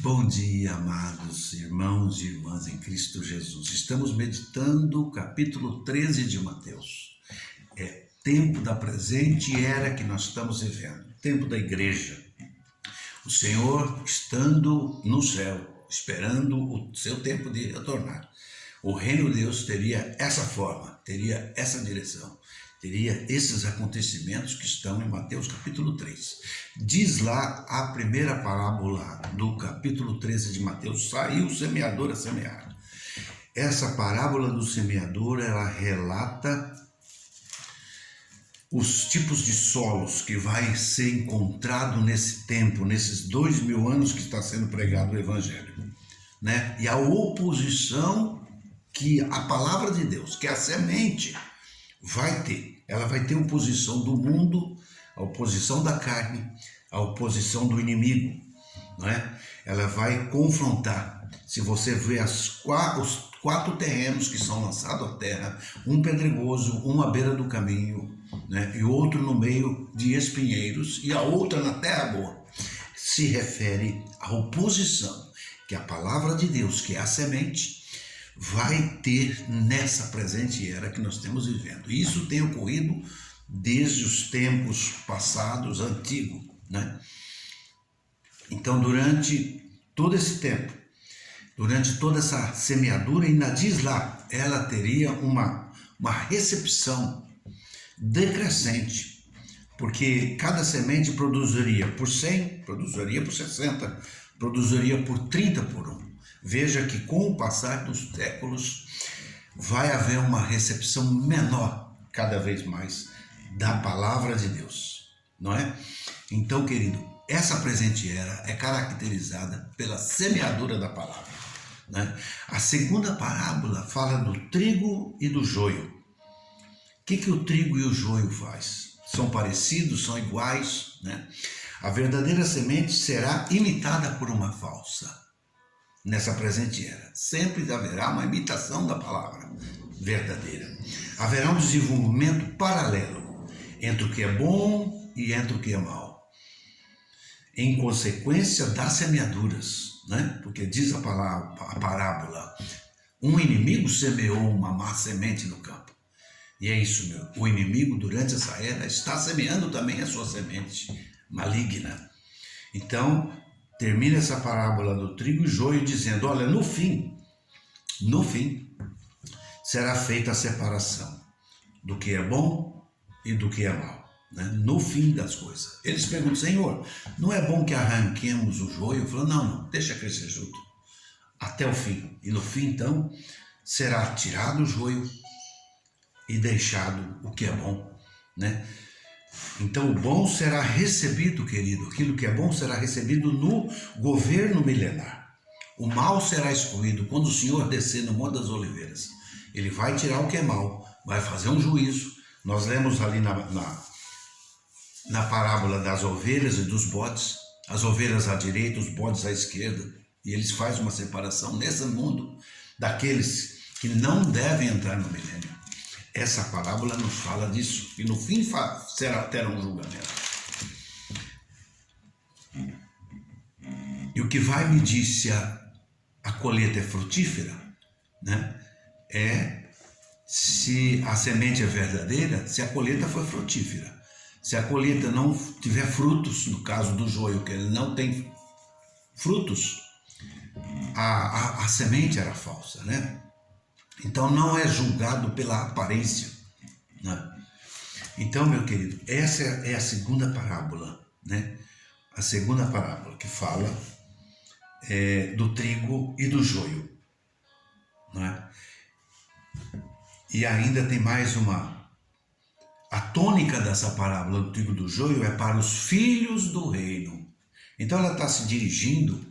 Bom dia, amados irmãos e irmãs em Cristo Jesus. Estamos meditando o capítulo 13 de Mateus. É tempo da presente era que nós estamos vivendo, tempo da igreja. O Senhor estando no céu, esperando o seu tempo de retornar. O reino de Deus teria essa forma, teria essa direção, teria esses acontecimentos que estão em Mateus capítulo 3. Diz lá a primeira parábola do capítulo 13 de Mateus: saiu o semeador a semear. Essa parábola do semeador, ela relata os tipos de solos que vai ser encontrado nesse tempo, nesses 2000 anos que está sendo pregado o Evangelho, né? E a oposição que a palavra de Deus, que a semente vai ter. Ela vai ter oposição do mundo, a oposição da carne, a oposição do inimigo, não é? Ela vai confrontar. Se você vê os quatro terrenos que são lançados à terra, um pedregoso, um à beira do caminho, né? E outro no meio de espinheiros e a outra na terra boa, se refere à oposição que a palavra de Deus, que é a semente, vai ter nessa presente era que nós estamos vivendo. Isso tem ocorrido desde os tempos passados, antigos, né? Então, durante todo esse tempo, durante toda essa semeadura, ainda diz lá, ela teria uma recepção decrescente, porque cada semente produziria por 100, produziria por 60, produziria por 30 por 1. Veja que com o passar dos séculos vai haver uma recepção menor, cada vez mais, da palavra de Deus, não é? Então, querido, essa presente era é caracterizada pela semeadura da palavra, né? A segunda parábola fala do trigo e do joio. O que o trigo e o joio faz? São parecidos, são iguais, né? A verdadeira semente será imitada por uma falsa. Nessa presente era, sempre haverá uma imitação da palavra verdadeira. Haverá um desenvolvimento paralelo entre o que é bom e entre o que é mal, em consequência das semeaduras, né? Porque diz a parábola, um inimigo semeou uma má semente no campo. E é isso, meu. O inimigo, durante essa era, está semeando também a sua semente maligna. Então, termina essa parábola do trigo e joio dizendo, olha, no fim, será feita a separação do que é bom e do que é mal, né? No fim das coisas. Eles perguntam, Senhor, não é bom que arranquemos o joio? Eu falo, não, deixa crescer junto, até o fim. E no fim, então, será tirado o joio e deixado o que é bom, né? Então o bom será recebido, querido, aquilo que é bom será recebido no governo milenar. O mal será excluído quando o Senhor descer no Monte das Oliveiras. Ele vai tirar o que é mal, vai fazer um juízo. Nós lemos ali na parábola das ovelhas e dos bodes, as ovelhas à direita, os bodes à esquerda, e eles fazem uma separação nesse mundo daqueles que não devem entrar no milênio. Essa parábola nos fala disso, e no fim terá um julgamento. E o que vai medir se a colheita é frutífera, né? É se a semente é verdadeira, se a colheita foi frutífera. Se a colheita não tiver frutos, no caso do joio, que ele não tem frutos, a semente era falsa, né? Então não é julgado pela aparência, né? Então, meu querido, essa é a segunda parábola, né? A segunda parábola que fala do trigo e do joio, né? E ainda tem mais uma. A tônica dessa parábola do trigo e do joio é para os filhos do reino. Então ela está se dirigindo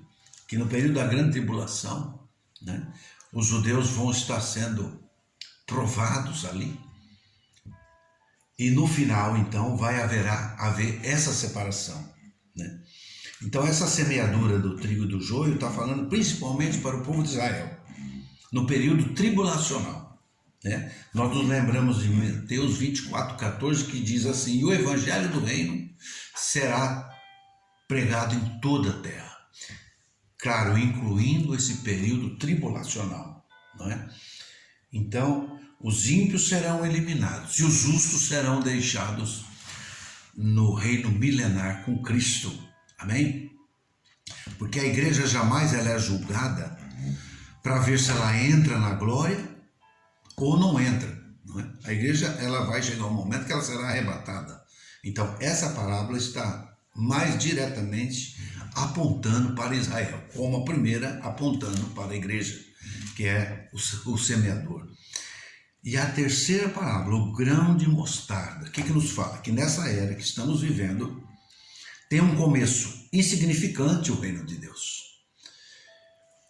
que no período da grande tribulação, né, os judeus vão estar sendo provados ali. E no final, então, vai haver essa separação, né? Então, essa semeadura do trigo e do joio está falando principalmente para o povo de Israel, no período tribulacional, né? Nós nos lembramos de Mateus 24:14, que diz assim, e o evangelho do reino será pregado em toda a terra. Claro, incluindo esse período tribulacional, não é? Então, os ímpios serão eliminados e os justos serão deixados no reino milenar com Cristo. Amém? Porque a igreja jamais ela é julgada para ver se ela entra na glória ou não entra. Não é? A igreja ela vai chegar um momento que ela será arrebatada. Então, essa parábola está mais diretamente apontando para Israel, como a primeira apontando para a igreja, que é o semeador. E a terceira parábola, o grão de mostarda, o que nos fala? Que nessa era que estamos vivendo, tem um começo insignificante o reino de Deus.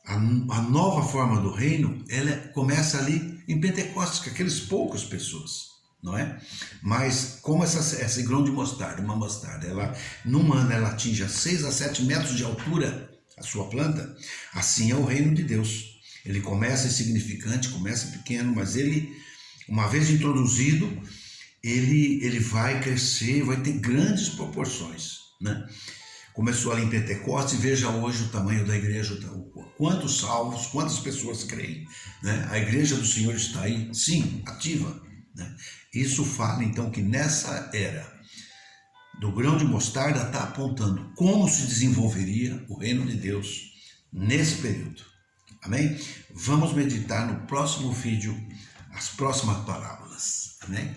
A nova forma do reino, ela começa ali em Pentecostes, com aqueles poucas pessoas, não é? Mas como esse grão de mostarda, uma mostarda, ela, num ano ela atinge 6 a 7 metros de altura, a sua planta, assim é o reino de Deus. Ele começa insignificante, começa pequeno, mas ele, uma vez introduzido, ele vai crescer, vai ter grandes proporções, né? Começou ali em Pentecostes, veja hoje o tamanho da igreja, quantos salvos, quantas pessoas creem, né? A igreja do Senhor está aí, sim, ativa, né? Isso fala então que nessa era do grão de mostarda está apontando como se desenvolveria o reino de Deus nesse período. Amém? Vamos meditar no próximo vídeo as próximas parábolas. Amém?